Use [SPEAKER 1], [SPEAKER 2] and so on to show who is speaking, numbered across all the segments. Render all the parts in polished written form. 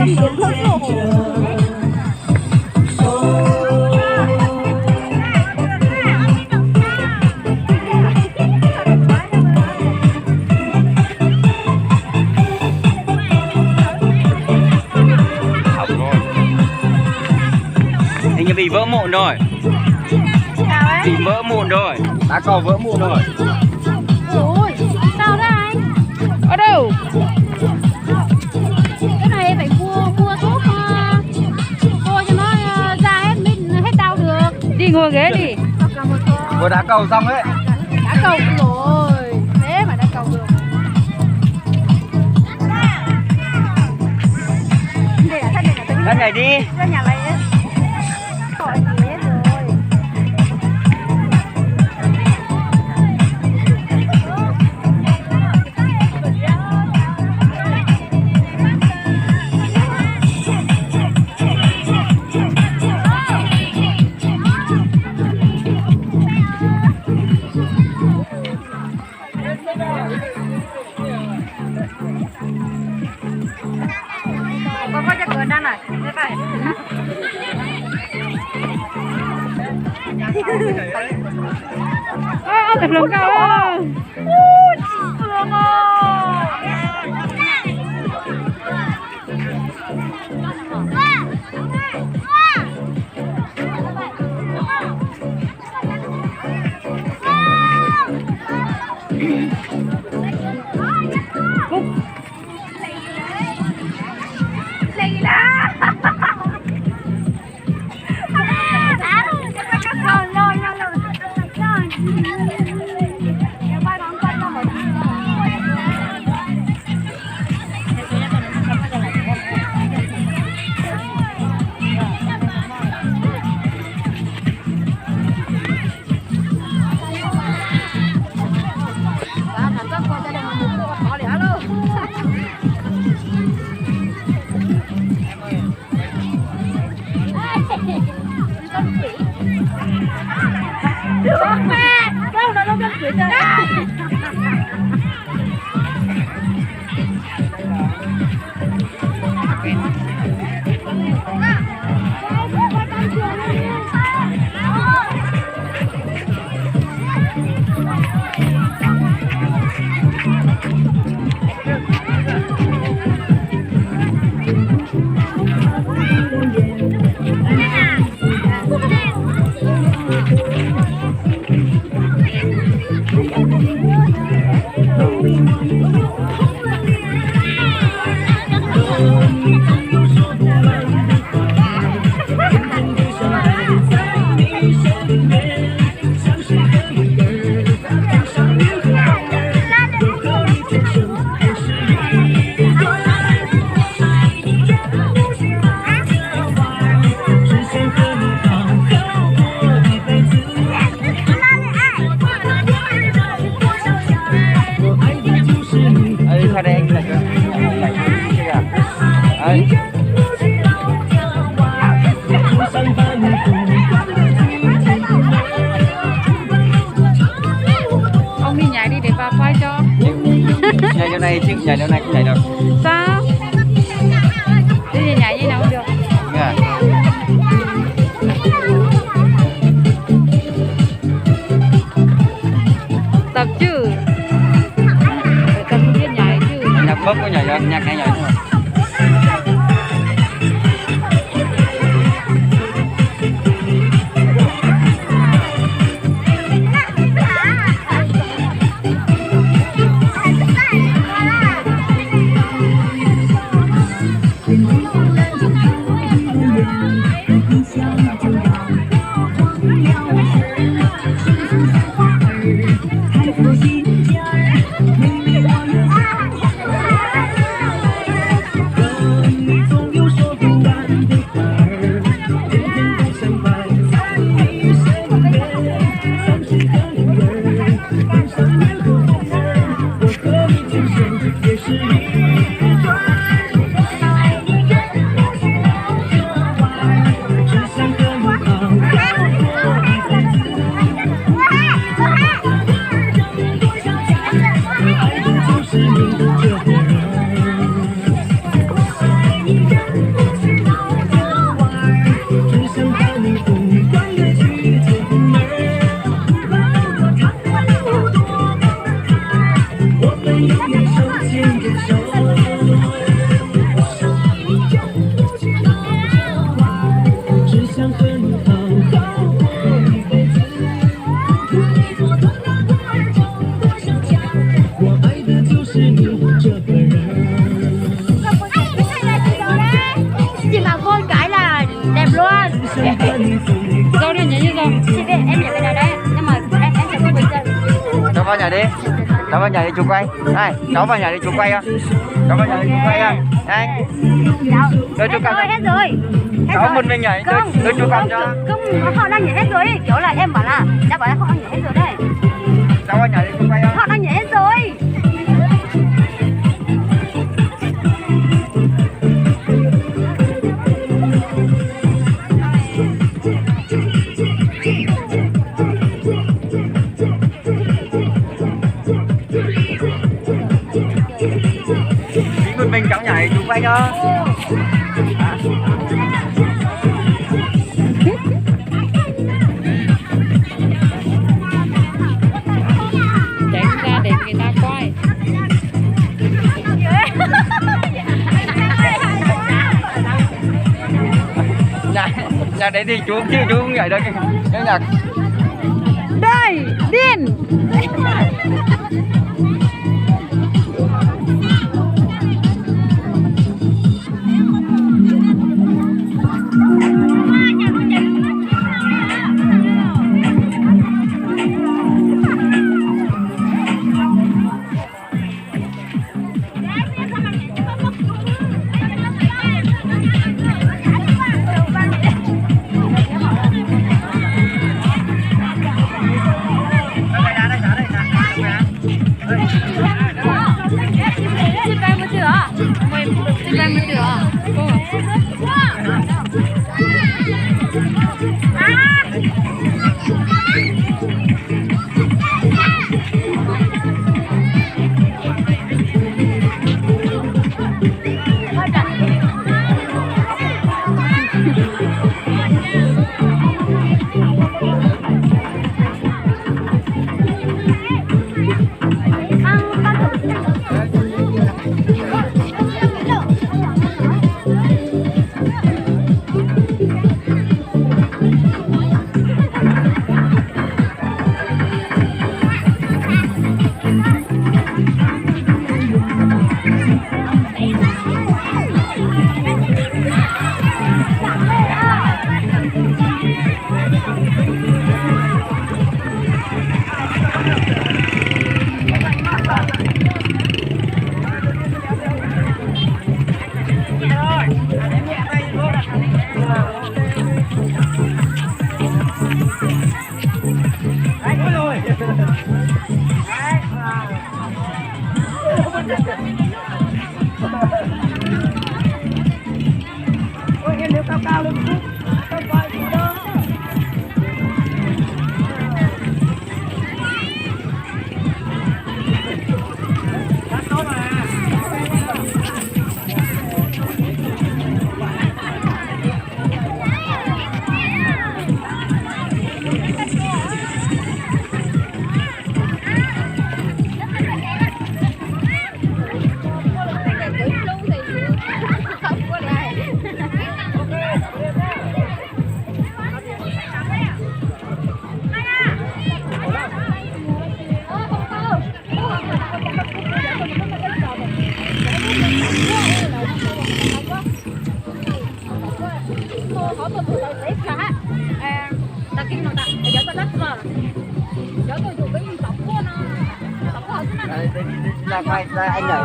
[SPEAKER 1] Hình như bị vỡ mụn rồi. Bị vỡ mụn rồi. Đá cầu vỡ mụn rồi.
[SPEAKER 2] Ôi, sao đấy anh? Ở đâu? Cái này phải mua thuốc cô cho nó ra hết hết đau được. Đi ngồi ghế đi.
[SPEAKER 1] Vừa đá cầu xong ấy.
[SPEAKER 2] Đá cầu rồi. Thế mà đá cầu được.
[SPEAKER 1] Thân này đi.
[SPEAKER 2] Ra nhà lấy ấy. Khỏi ghế rồi. Có chắc cơn đang này. Thế phải. Tập lồng cao á. Thương ông đi nhảy đi để bà quay cho.
[SPEAKER 1] Nhảy chỗ này chứ, nhảy chỗ này cũng nhảy được.
[SPEAKER 2] Sao? Đi thì nhảy như nào cũng được.
[SPEAKER 1] Yeah.
[SPEAKER 2] Tập chứ. Phải tập biết nhảy chứ.
[SPEAKER 1] Nhạc bốc có nhảy được, nhạc này nhảy thôi. vào nhà đi. Cháu vào nhà đi chụp quay. Này, cháu vào nhà đi chụp quay không? Cháu vào nhà đi chụp quay không? Đây. Tôi chụp cầm.
[SPEAKER 2] Hết rồi.
[SPEAKER 1] Cháu một mình nhảy, tôi chụp cầm cho.
[SPEAKER 2] Không, họ đang nhảy hết rồi. Kiểu là em bảo là, đã bảo là họ đang nhảy hết rồi đây.
[SPEAKER 1] Cháu vào nhà đi chụp quay không?
[SPEAKER 2] Họ đang nhảy hết rồi.
[SPEAKER 1] Chỉ một mình cháu nhảy chụp quay cho.
[SPEAKER 2] Tránh ra để người ta coi.
[SPEAKER 1] Nhà đấy thì chú không nhảy được. Cái nhạc.
[SPEAKER 2] Đây, điên.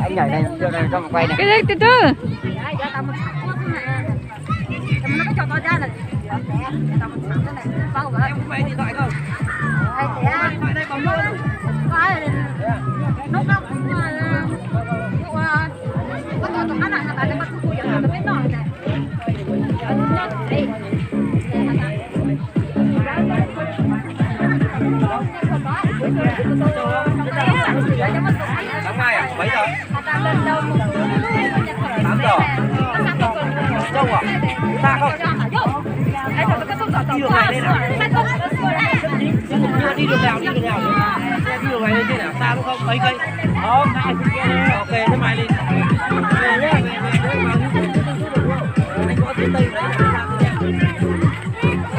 [SPEAKER 1] Anh nhảy này cho mà quay này.
[SPEAKER 2] Cái đấy từ từ.
[SPEAKER 3] Nó có cho tôi ra là em có về điện thoại không? Điện thoại đây còn luôn.
[SPEAKER 2] Nó không có tụi nó là tại nó không dẫn nó biết nói này.
[SPEAKER 1] Sáng mai à? Mấy giờ? 8 giờ. Trông à? Xa không? Đi đường này lên nào? Đi đường nào? Đi đường này lên trên nào? Xa đúng không? Mấy cây? Không, ok, thế mai lên. Về nhé, anh có tới Tây đấy.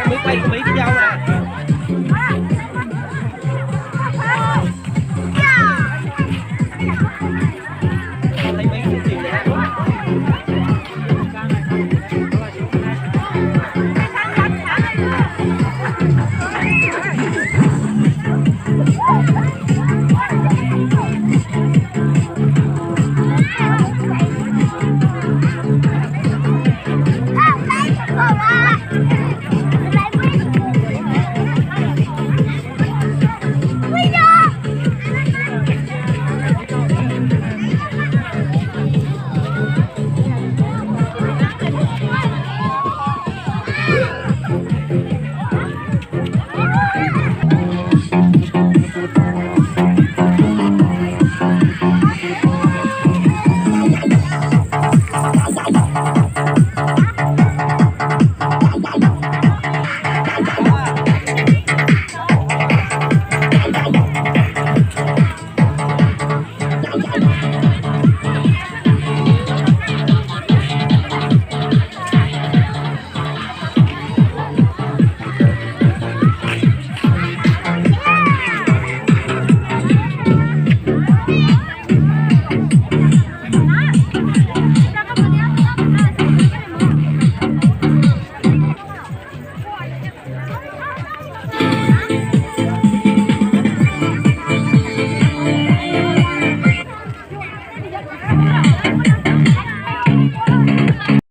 [SPEAKER 1] Mấy cây mấy cái nhau này.